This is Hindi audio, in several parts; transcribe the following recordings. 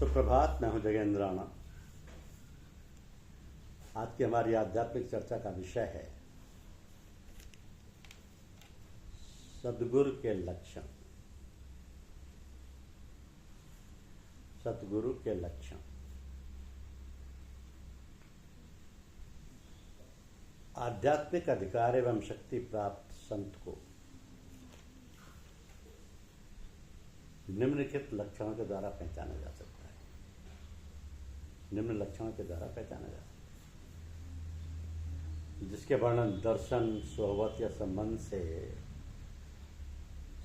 सुप्रभात। मैं हूं जगेंद्र राणा। आज की हमारी आध्यात्मिक चर्चा का विषय है सद्गुरु के लक्षण। सद्गुरु के लक्षण। आध्यात्मिक अधिकार एवं शक्ति प्राप्त संत को निम्नलिखित लक्षणों के द्वारा पहचाना जा सकता है। निम्न लक्षणों के द्वारा पहचाना जा सकता है, जिसके वर्णन दर्शन, सोहबत या संबंध से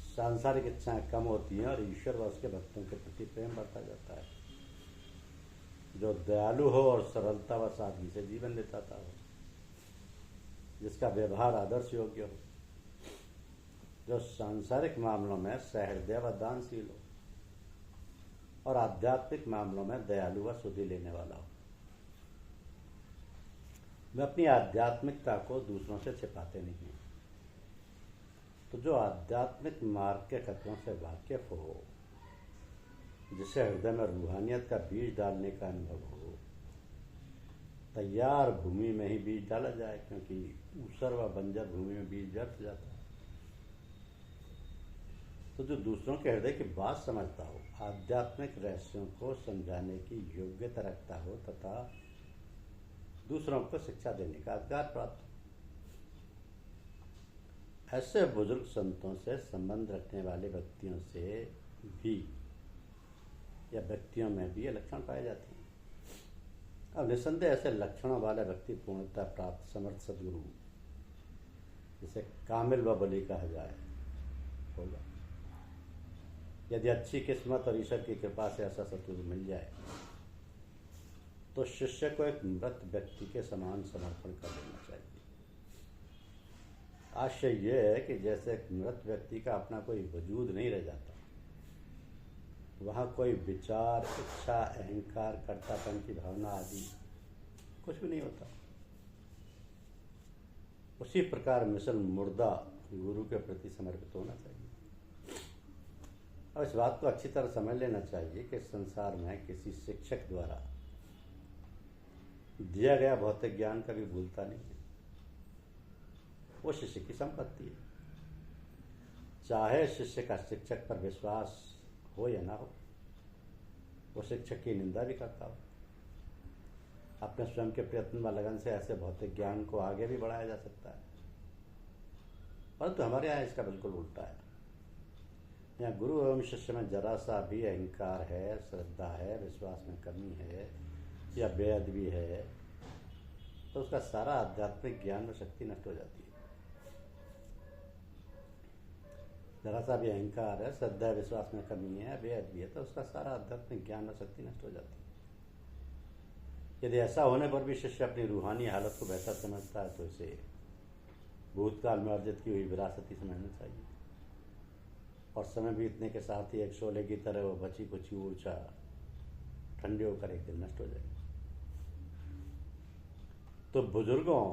सांसारिक इच्छाएं कम होती हैं और ईश्वर व उसके भक्तों के प्रति प्रेम बढ़ता जाता है। जो दयालु हो और सरलता व सादगी से जीवन बिताता हो, जिसका व्यवहार आदर्श योग्य हो, जो सांसारिक मामलों में सहृदय व दानशील हो और आध्यात्मिक मामलों में दयालु व सुधि लेने वाला हो। वे अपनी आध्यात्मिकता को दूसरों से छिपाते नहीं हैं। तो जो आध्यात्मिक मार्ग के खतरों से वाकिफ हो, जिसे हृदय में रूहानियत का बीज डालने का अनुभव हो, तैयार भूमि में ही बीज डाला जाए, क्योंकि ऊसर व बंजर भूमि में बीज व्यर्थ जाता है। तो जो दूसरों के हृदय की बात समझता हो, आध्यात्मिक रहस्यों को समझाने की योग्यता रखता हो तथा दूसरों को शिक्षा देने का अधिकार प्राप्त हो, ऐसे बुजुर्ग संतों से संबंध रखने वाले व्यक्तियों से भी या व्यक्तियों में भी ये लक्षण पाए जाते हैं। अब निसंदेह ऐसे लक्षणों वाला व्यक्ति पूर्णता प्राप्त समर्थ सद्गुरु, जिसे कामिल व बली कहा जाए, होगा। यदि अच्छी किस्मत और ईश्वर की कृपा से ऐसा सद्गुरु मिल जाए तो शिष्य को एक मृत व्यक्ति के समान समर्पण कर देना चाहिए। आशय यह है कि जैसे एक मृत व्यक्ति का अपना कोई वजूद नहीं रह जाता, वहाँ कोई विचार, इच्छा, अहंकार, कर्तापन की भावना आदि कुछ भी नहीं होता, उसी प्रकार मिसल मुर्दा गुरु के प्रति समर्पित होना चाहिए। अब इस बात को अच्छी तरह समझ लेना चाहिए कि संसार में किसी शिक्षक द्वारा दिया गया भौतिक ज्ञान कभी भूलता नहीं है। वो शिष्य की संपत्ति है। चाहे शिष्य का शिक्षक पर विश्वास हो या ना हो, वो शिक्षक की निंदा भी करता हो। अपने स्वयं के प्रयत्न व लगन से ऐसे भौतिक ज्ञान को आगे भी बढ़ाया जा सकता है, परंतु हमारे यहाँ इसका बिल्कुल उल्टा है। यहाँ गुरु एवं शिष्य में जरा सा भी अहंकार है, श्रद्धा है, विश्वास में कमी है या बेअदबी है, तो उसका सारा आध्यात्मिक ज्ञान व शक्ति नष्ट हो जाती है। जरा सा भी अहंकार है, श्रद्धा, विश्वास में कमी है, बेअदबी है, तो उसका सारा आध्यात्मिक ज्ञान व शक्ति नष्ट हो जाती है। यदि ऐसा होने पर भी शिष्य अपनी रूहानी हालत को बेहतर समझता है तो इसे भूतकाल में अर्जित की हुई विरासत ही समझना चाहिए, और समय बीतने के साथ ही एक शोले की तरह वो बची कुची ऊर्जा ठंडी होकर एक दिन नष्ट हो जाएगी। तो बुजुर्गों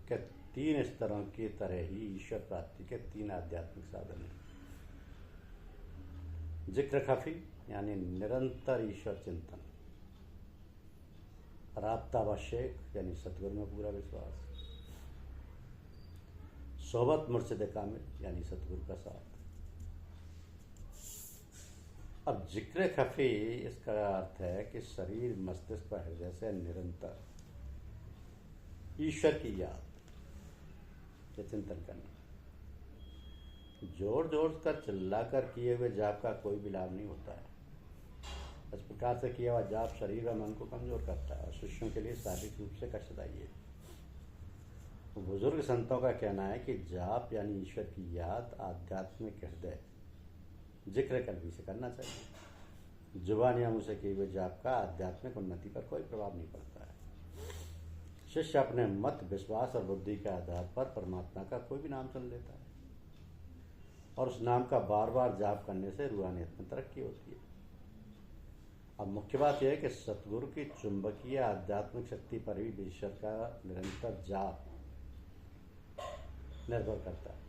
के 3 स्तरों की तरह ही ईश्वर प्राप्ति के 3 आध्यात्मिक साधन हैं। जिक्र खफी यानी निरंतर ईश्वर चिंतन, राब्तावशेक यानी सतगुरु में पूरा विश्वास, सोहबत मुर्शिद कामिल यानी सतगुरु का साथ। अब जिक्र खफी, इसका अर्थ है कि शरीर, मस्तिष्क व हृदय से निरंतर ईश्वर की याद या चिंतन करना। जोर जोर कर चिल्लाकर किए हुए जाप का कोई भी लाभ नहीं होता है। इस प्रकार से किया हुआ जाप शरीर व मन को कमजोर करता है और शिष्यों के लिए शारीरिक रूप से कष्टदायी है। तो बुजुर्ग संतों का कहना है कि जाप यानी ईश्वर की याद आध्यात्मिक हृदय जिक्र कल्बी से करना चाहिए। जुबान या मुँह से किए हुए जाप का आध्यात्मिक उन्नति पर कोई प्रभाव नहीं पड़ता है। शिष्य अपने मत, विश्वास और बुद्धि के आधार पर परमात्मा का कोई भी नाम चुन लेता है और उस नाम का बार बार जाप करने से रूहानियत में तरक्की होती है। अब मुख्य बात यह है कि सतगुरु की चुंबकीय आध्यात्मिक शक्ति पर भी ईश्वर का निरंतर जाप निर्भर करता है।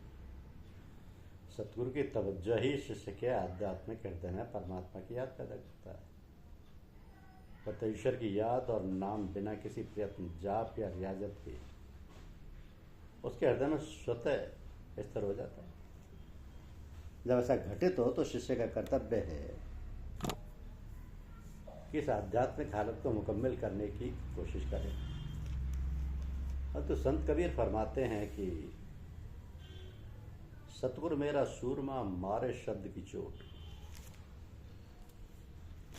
सतगुरु की तवज्जो ही शिष्य के आध्यात्मिक हृदय में परमात्मा की याद पैदा करता है। तो ईश्वर की याद और नाम बिना किसी प्रयत्न, जाप या रियाजत के उसके हृदय में स्वतः स्थिर हो जाता है। जब ऐसा घटित हो तो शिष्य का कर्तव्य है कि इस आध्यात्मिक हालत को मुकम्मल करने की कोशिश करें। और तो संत कबीर फरमाते हैं कि सतगुरु मेरा सूरमा मारे शब्द की चोट,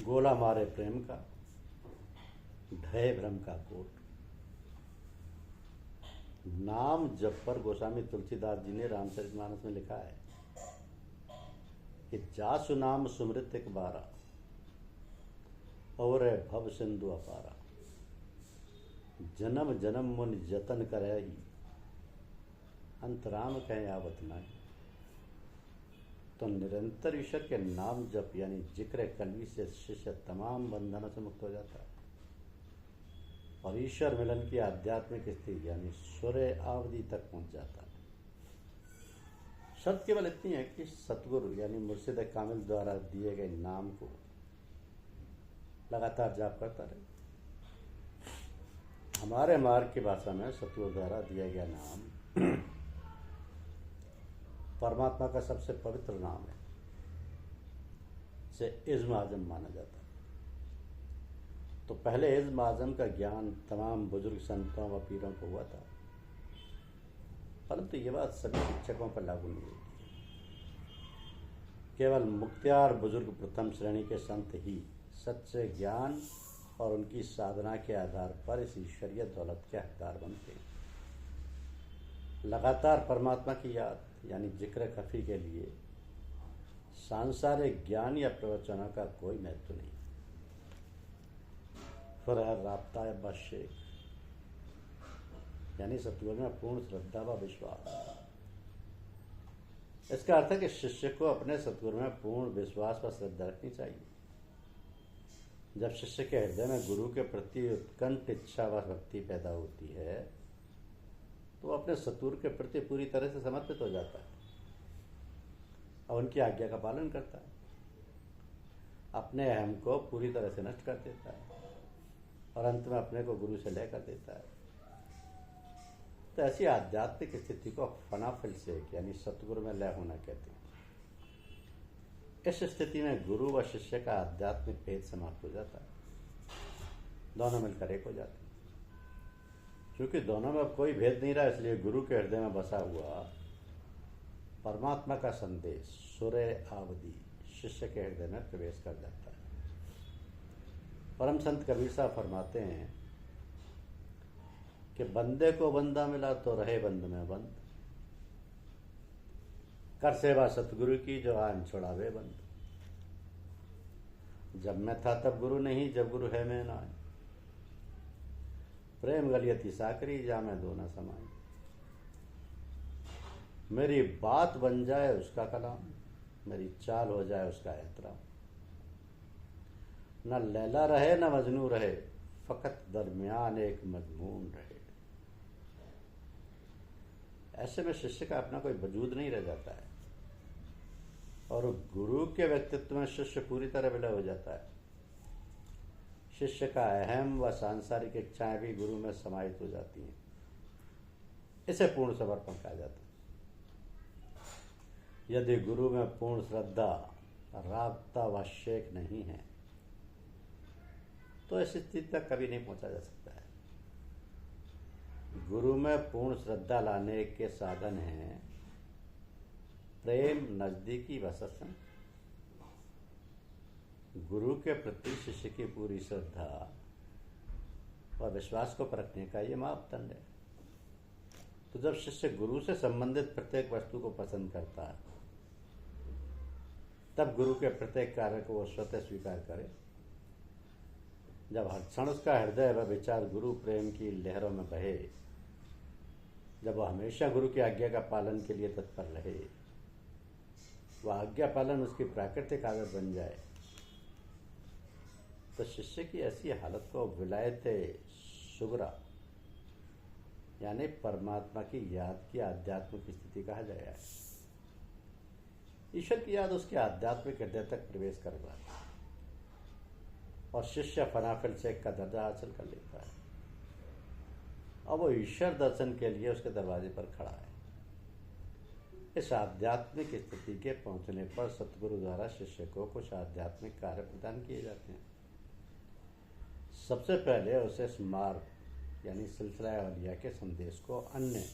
गोला मारे प्रेम का ढहे भ्रम का कोट। नाम जप पर गोस्वामी तुलसीदास जी ने रामचरितमानस में लिखा है कि जासु नाम सुमृत एक बारा और भव सिंधु अपारा, जन्म जन्म मुनि जतन करे ही अंतराम कहें आवत नहीं। तो निरंतर ईश्वर के नाम जप यानी जिक्र कलवी से शिष्य तमाम बंधनों से मुक्त हो जाता है और ईश्वर मिलन की आध्यात्मिक स्थिति यानी सूर्य अवधि तक पहुंच जाता है। शर्त केवल इतनी है कि सतगुरु यानी मुर्शिद कामिल द्वारा दिए गए नाम को लगातार जाप करता रहे। हमारे मार्ग की भाषा में सतगुरु द्वारा दिया गया नाम परमात्मा का सबसे पवित्र नाम है, इसे इज़्म आज़म माना जाता है। तो पहले इज़्म आज़म का ज्ञान तमाम बुजुर्ग संतों व पीरों को हुआ था, परंतु ये बात सभी शिक्षकों पर लागू नहीं होती। केवल मुख्तियार बुजुर्ग प्रथम श्रेणी के संत ही सच्चे ज्ञान और उनकी साधना के आधार पर इस ईश्वरीय दौलत के हकदार बनते हैं। लगातार परमात्मा की याद यानी जिक्र खफी के लिए सांसारिक ज्ञान या प्रवचनों का कोई महत्व नहीं। फिर है राब्ता व शेख यानी सतगुरु में पूर्ण श्रद्धा व विश्वास। इसका अर्थ है कि शिष्य को अपने सतगुरु में पूर्ण विश्वास व श्रद्धा रखनी चाहिए। जब शिष्य के हृदय में गुरु के प्रति उत्कंठ इच्छा व भक्ति पैदा होती है तो अपने सतगुरु के प्रति पूरी तरह से समर्पित हो जाता है और उनकी आज्ञा का पालन करता है, अपने अहम को पूरी तरह से नष्ट कर देता है और अंत में अपने को गुरु से लय कर देता है। तो ऐसी आध्यात्मिक स्थिति को फनाफिल से यानी सतगुरु में लय होना कहते हैं। इस स्थिति में गुरु व शिष्य का आध्यात्मिक भेद समाप्त हो जाता है, दोनों मिलकर एक हो जाते हैं। क्योंकि दोनों में कोई भेद नहीं रहा, इसलिए गुरु के हृदय में बसा हुआ परमात्मा का संदेश सूर्य अवधि शिष्य के हृदय में प्रवेश कर जाता है। परम संत कबीर साहब फरमाते हैं कि बंदे को बंदा मिला तो रहे बंद में बंद, कर सेवा सतगुरु की जो आन छुड़ावे बंद। जब मैं था तब गुरु नहीं, जब गुरु है मैं ना। प्रेम गलियती साकरी जा मैं दो न समाए, मेरी बात बन जाए उसका कलाम, मेरी चाल हो जाए उसका एहतराम। न लैला रहे न मजनू रहे, फकत दरमियान एक मजमून रहे। ऐसे में शिष्य का अपना कोई वजूद नहीं रह जाता है और गुरु के व्यक्तित्व में शिष्य पूरी तरह विलय हो जाता है। शिष्य का अहम व सांसारिक इच्छाएं भी गुरु में समाहित हो जाती हैं। इसे पूर्ण समर्पण कहा जाता है। यदि गुरु में पूर्ण श्रद्धा, राब्ता व शेख नहीं है तो इस स्थिति तक कभी नहीं पहुंचा जा सकता है। गुरु में पूर्ण श्रद्धा लाने के साधन हैं प्रेम, नजदीकी व सत्संग। गुरु के प्रति शिष्य की पूरी श्रद्धा और विश्वास को परखने का ये मापदंड है। तो जब शिष्य गुरु से संबंधित प्रत्येक वस्तु को पसंद करता है तब गुरु के प्रत्येक कार्य को वो स्वतः स्वीकार करे। जब हर क्षण उसका हृदय व विचार गुरु प्रेम की लहरों में बहे, जब वह हमेशा गुरु की आज्ञा का पालन के लिए तत्पर रहे, वह आज्ञा पालन उसकी प्राकृतिक आदत बन जाए, तो शिष्य की ऐसी हालत को विलायत सुगरा यानी परमात्मा की याद की आध्यात्मिक स्थिति कहा जाएगा। ईश्वर की याद उसके आध्यात्मिक हृदय तक प्रवेश कर जाती है और शिष्य फनाफिल शेख का दर्जा हासिल कर लेता है। अब वो ईश्वर दर्शन के लिए उसके दरवाजे पर खड़ा है। इस आध्यात्मिक स्थिति के पहुंचने पर सतगुरु द्वारा शिष्य को कुछ आध्यात्मिक कार्य प्रदान किए जाते हैं। सबसे पहले उसे स्मार्ग यानी सिलसिला औलिया के संदेश को अन्य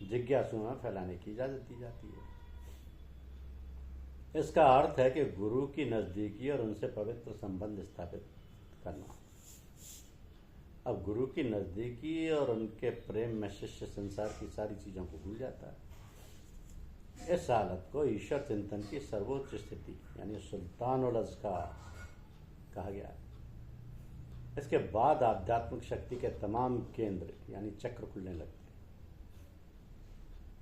जिज्ञासुओं में फैलाने की इजाजत दी जाती है। इसका अर्थ है कि गुरु की नज़दीकी और उनसे पवित्र संबंध स्थापित करना। अब गुरु की नज़दीकी और उनके प्रेम में शिष्य संसार की सारी चीज़ों को भूल जाता है। इस हालत को ईश्वर चिंतन की सर्वोच्च स्थिति यानी सुल्तानुल अज़कार कहा गया है। इसके बाद आध्यात्मिक शक्ति के तमाम केंद्र यानी चक्र खुलने लगते हैं।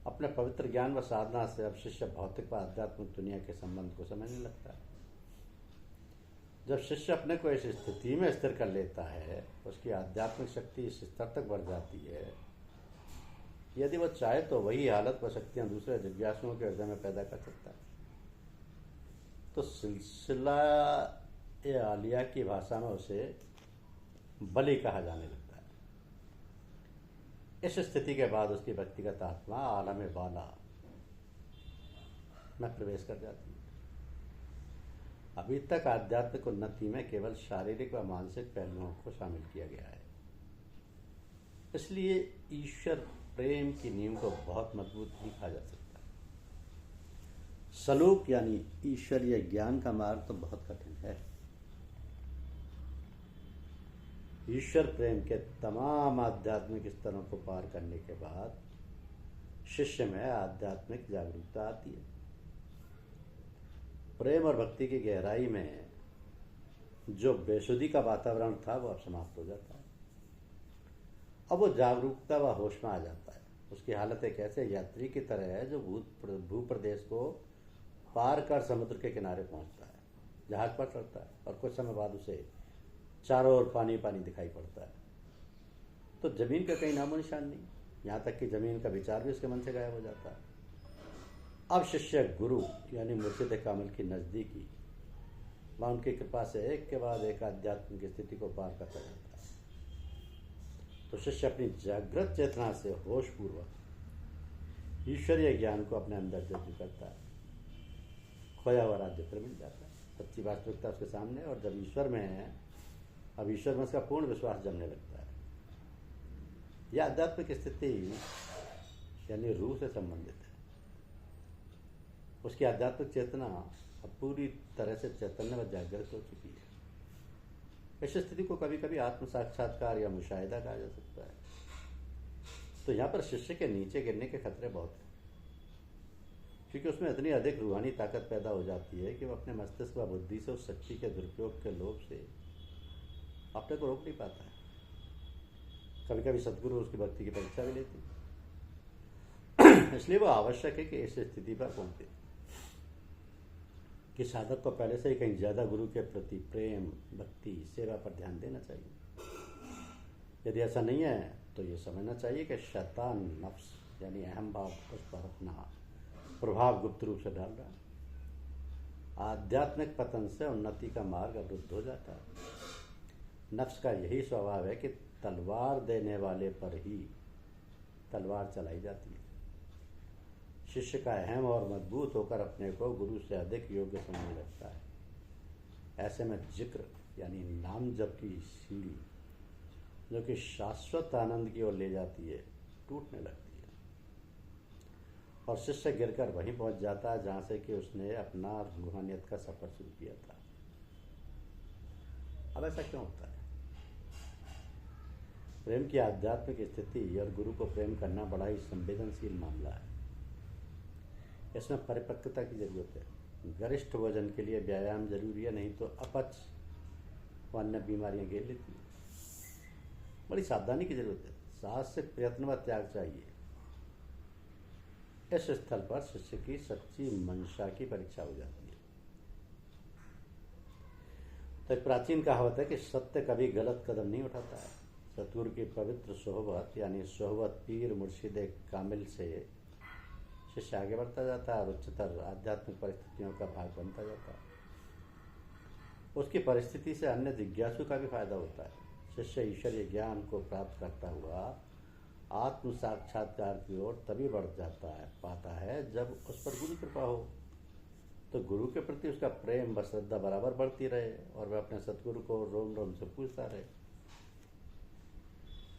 अपने पवित्र ज्ञान व साधना से अब शिष्य भौतिक व आध्यात्मिक दुनिया के संबंध को समझने लगता है। जब शिष्य अपने को इस स्थिति में स्थिर कर लेता है, उसकी आध्यात्मिक शक्ति इस स्तर तक बढ़ जाती है। यदि वह चाहे तो वही हालत व शक्तियां दूसरे जिज्ञासुओं के हृदय में पैदा कर सकता है। तो सिलसिला आलिया की भाषा में उसे बलि कहा जाने लगता है। इस स्थिति के बाद उसकी व्यक्तिगत आत्मा आलम बाला में प्रवेश कर जाती है। अभी तक आध्यात्मिक उन्नति में केवल शारीरिक व मानसिक पहलुओं को शामिल किया गया है। इसलिए ईश्वर प्रेम की नींव को बहुत मजबूत नहीं कहा जा सकता। सलूक यानी ईश्वरीय ज्ञान का मार्ग तो बहुत कठिन है। ईश्वर प्रेम के तमाम आध्यात्मिक स्तरों को पार करने के बाद शिष्य में आध्यात्मिक जागरूकता आती है। प्रेम और भक्ति की गहराई में जो बेसुधी का वातावरण था वो अब समाप्त हो जाता है। अब वो जागरूकता व होश में आ जाता है। उसकी हालत एक ऐसे यात्री की तरह है जो भूप्रदेश को पार कर समुद्र के किनारे पहुंचता है, जहाज पर चढ़ता है और कुछ समय बाद उसे चारों ओर पानी पानी दिखाई पड़ता है। तो जमीन का कहीं नामो निशान नहीं, यहाँ तक कि जमीन का विचार भी उसके मन से गायब हो जाता है। अब शिष्य गुरु यानी मुर्शिद कामिल की नज़दीकी व उनकी कृपा से एक के बाद एक आध्यात्मिक स्थिति को पार करता जाता है। तो शिष्य अपनी जागृत चेतना से होशपूर्वक ईश्वरीय ज्ञान को अपने अंदर जज्ब करता है। खोया हुआ राज्य फिर मिल जाता है। सच्ची वास्तविकता उसके सामने, और जब ईश्वर में है, अब ईश्वर में उसका पूर्ण विश्वास जमने लगता है। यह आध्यात्मिक स्थिति यानी रूह से संबंधित है। उसकी आध्यात्मिक चेतना अब पूरी तरह से चैतन्य व जागृत हो चुकी है। इस स्थिति को कभी कभी आत्म साक्षात्कार या मुशाहिदा कहा जा सकता है। तो यहाँ पर शिष्य के नीचे गिरने के खतरे बहुत हैं, क्योंकि उसमें इतनी अधिक रूहानी ताकत पैदा हो जाती है कि वह अपने मस्तिष्क व बुद्धि से उस शक्ति के दुरुपयोग के लोभ से अपने को रोक नहीं पाता है। कभी कभी सदगुरु उसकी भक्ति की परीक्षा भी लेते हैं। इसलिए वो आवश्यक है कि इस स्थिति पर पहुंचे कि साधक को पहले से ही कहीं ज़्यादा गुरु के प्रति प्रेम, भक्ति, सेवा पर ध्यान देना चाहिए। यदि ऐसा नहीं है तो ये समझना चाहिए कि शैतान नफ्स यानी अहम भाव उस पर अपना प्रभाव गुप्त रूप से डाल रहा है। आध्यात्मिक पतन से उन्नति का मार्ग अवरुद्ध हो जाता है। नफ्स का यही स्वभाव है कि तलवार देने वाले पर ही तलवार चलाई जाती है। शिष्य का अहम और मजबूत होकर अपने को गुरु से अधिक योग्य समझने लगता है। ऐसे में जिक्र यानी नाम जप की सीढ़ी जो कि शाश्वत आनंद की ओर ले जाती है, टूटने लगती है और शिष्य गिरकर वहीं पहुंच जाता है जहां से कि उसने अपना रूहानियत का सफर शुरू किया था। अब ऐसा क्यों होता है? प्रेम की आध्यात्मिक स्थिति और गुरु को प्रेम करना बड़ा ही संवेदनशील मामला है। इसमें परिपक्वता की जरूरत है। गरिष्ठ वजन के लिए व्यायाम जरूरी है, नहीं तो अपच व अन्य बीमारियां घेर लेती हैं। बड़ी सावधानी की जरूरत है। साहस से प्रयत्न व त्याग चाहिए। इस स्थल पर शिष्य की सच्ची मंशा की परीक्षा हो जाती है। तो एक प्राचीन कहावत है कि सत्य कभी गलत कदम नहीं उठाता है। सतगुरु की पवित्र सोहबत यानी सोहबत पीर मुर्शिद कामिल से शिष्य आगे बढ़ता जाता है और उच्चतर आध्यात्मिक परिस्थितियों का भाग बनता जाता है। उसकी परिस्थिति से अन्य जिज्ञासु का भी फायदा होता है। शिष्य ईश्वरीय ज्ञान को प्राप्त करता हुआ आत्म साक्षात्कार की ओर तभी बढ़ जाता है पाता है जब उस पर गुरु कृपा हो। तो गुरु के प्रति उसका प्रेम व श्रद्धा बराबर बढ़ती रहे और वह अपने सतगुरु को रोम रोम से पूछता रहे।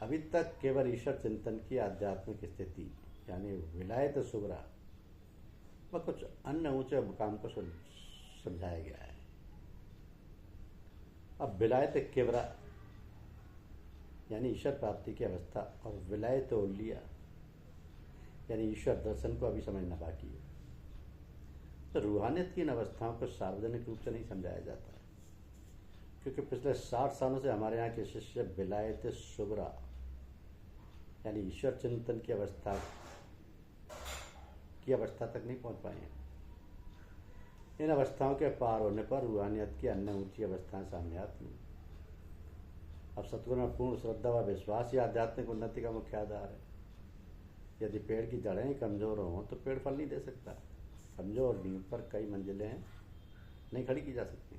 अभी तक केवल ईश्वर चिंतन की आध्यात्मिक स्थिति यानी विलायत सुगरा व कुछ अन्य ऊंचे मुकाम को समझाया गया है। अब विलायत केवरा यानी ईश्वर प्राप्ति की अवस्था और विलायत ओलिया यानी ईश्वर दर्शन को अभी समझना बाकी है। तो रूहानियत की इन अवस्थाओं को सार्वजनिक रूप से नहीं समझाया जाता है, क्योंकि पिछले 60 सालों से हमारे यहाँ के शिष्य विलायत सुगरा यानी ईश्वर चिंतन की अवस्था तक नहीं पहुंच पाए हैं। इन अवस्थाओं के पार होने पर रूहानियत की अन्य ऊंची अवस्थाएं सामने आती हैं। अब सतगुरु में पूर्ण श्रद्धा व विश्वास ही आध्यात्मिक उन्नति का मुख्य आधार है। यदि पेड़ की जड़ें ही कमज़ोर हों तो पेड़ फल नहीं दे सकता। कमज़ोर नींव पर कई मंजिलें नहीं खड़ी की जा सकती।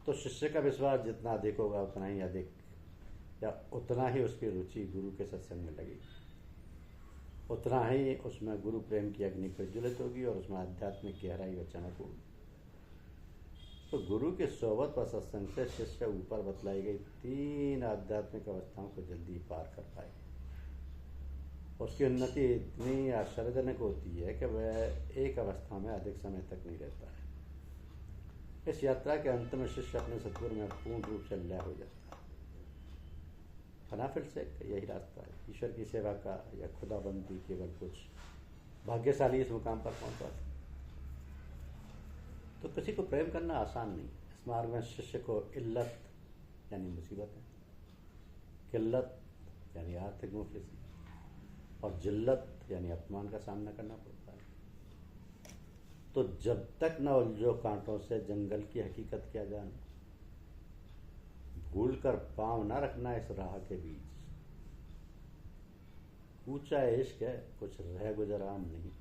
तो शिष्य का विश्वास जितना अधिक होगा उतना ही अधिक या उतना ही उसकी रुचि गुरु के सत्संग में लगेगी, उतना ही उसमें गुरु प्रेम की अग्नि प्रज्वलित होगी और उसमें आध्यात्मिक गहराई व चमक होगी। तो गुरु के सोबत व सत्संग से शिष्य ऊपर बतलाई गई 3 आध्यात्मिक अवस्थाओं को जल्दी पार कर पाए। उसकी उन्नति इतनी आश्चर्यजनक होती है कि वह एक अवस्था में अधिक समय तक नहीं रहता है। इस यात्रा के अंत में शिष्य अपने सतगुरु में पूर्ण रूप से लय हो जाता है। फना फिर से यही रास्ता है ईश्वर की सेवा का या खुदाबंदी। केवल कुछ भाग्यशाली इस मुकाम पर पहुंच पाते। तो किसी को प्रेम करना आसान नहीं। इस मार्ग में शिष्य को इल्लत यानी मुसीबत है, किल्लत यानी आर्थिक मुफलिसी और जिल्लत यानी अपमान का सामना करना पड़ता है। तो जब तक न उलझो कांटों से जंगल की हकीकत क्या जान, भूल कर पांव न रखना इस राह के बीच। ऊंचा इश्क है कुछ रह गुजराम नहीं,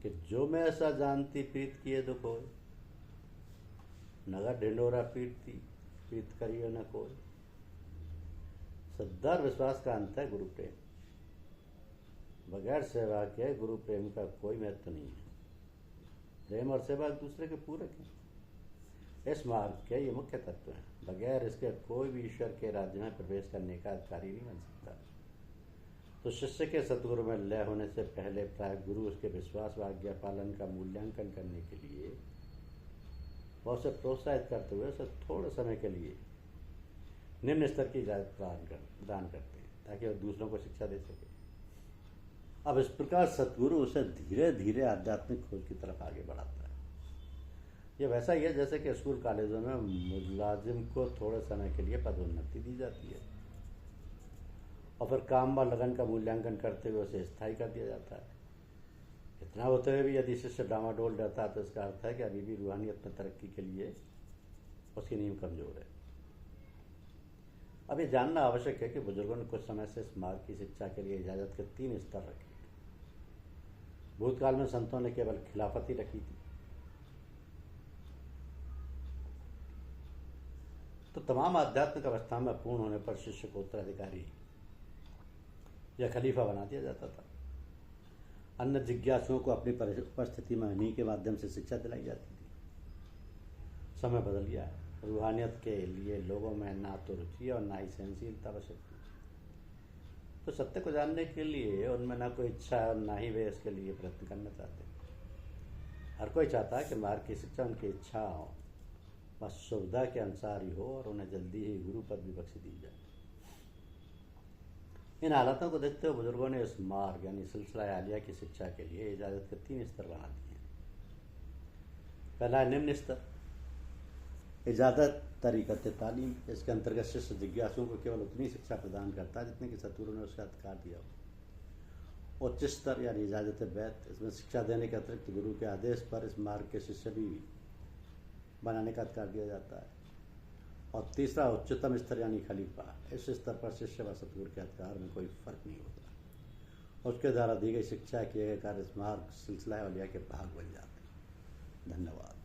कि जो मैं ऐसा जानती प्रीत किए दुख होए, नगर ढिंडोरा पीटती प्रीत करियो न कोई। सद्दार विश्वास का अंत है गुरु प्रेम। बगैर सेवा के गुरु प्रेम का कोई महत्व नहीं है। प्रेम और सेवा एक दूसरे के पूरक हैं। इस मार्ग के ये मुख्य तत्व हैं। बगैर इसके कोई भी ईश्वर के राज्य में प्रवेश करने का अधिकारी नहीं बन सकता। तो शिष्य के सतगुरु में लय होने से पहले प्राय गुरु उसके विश्वास व आज्ञा पालन का मूल्यांकन करने के लिए वह उसे प्रोत्साहित करते हुए उसे थोड़े समय के लिए निम्न स्तर की इजाजत प्रदान करते हैं ताकि वह दूसरों को शिक्षा दे सके। अब इस प्रकार सतगुरु उसे धीरे धीरे आध्यात्मिक खोज की तरफ आगे बढ़ाता है। यह वैसा ही है जैसे कि स्कूल कॉलेजों में मुलाजिम को थोड़े समय के लिए पदोन्नति दी जाती है और फिर काम व लगन का मूल्यांकन करते हुए उसे स्थायी कर दिया जाता है। इतना होते हुए भी यदि शिष्य डामाडोल रहता है तो इसका अर्थ है कि अभी भी रूहानियत में तरक्की के लिए उसकी नींव कमजोर है। अब ये जानना आवश्यक है कि बुजुर्गों ने कुछ समय से इस मार्ग की शिक्षा के लिए इजाजत के 3 स्तर रखे। भूतकाल में संतों ने केवल खिलाफत ही रखी थी। तो तमाम आध्यात्मिक अवस्था में पूर्ण होने पर शिष्य को उत्तराधिकारी या खलीफा बना दिया जाता था। अन्य जिज्ञासुओं को अपनी परिस्थिति में इन्हीं के माध्यम से शिक्षा दिलाई जाती थी। समय बदल गया है। रूहानियत के लिए लोगों में ना तो रुचि और ना ही सहनशीलता आवश्यक थी। तो सत्य को जानने के लिए उनमें ना कोई इच्छा है और ना ही वे इसके लिए प्रयत्न करना चाहते। हर कोई चाहता है कि मार्ग की शिक्षा उनकी इच्छाओं व सुविधा के अनुसार ही हो और उन्हें जल्दी ही गुरु पद भी बख्श दी जाए। इन हालातों को देखते हुए बुजुर्गों ने इस मार्ग यानी सिलसिला आलिया की शिक्षा के लिए इजाजत के 3 स्तर बना दिए। पहला है निम्न स्तर, इजाजत तरीक़त तालीम। इसके अंतर्गत शिष्य जिज्ञासुओं को केवल उतनी शिक्षा प्रदान करता है जितने कि सतगुरु ने उसका अधिकार दिया हो। उच्च स्तर यानी इजाजत बैत। इसमें शिक्षा देने के अतिरिक्त गुरु के आदेश पर इस मार्ग के शिष्य भी बनाने का अधिकार दिया जाता है। और तीसरा उच्चतम स्तर यानी खलीफा। इस स्तर पर शिष्य व सतगुरु के अधिकार में कोई फर्क नहीं होता। उसके द्वारा दी गई शिक्षा किए गए कार्य इस मार्ग सिलसिला औलिया के भाग बन जाते हैं। धन्यवाद।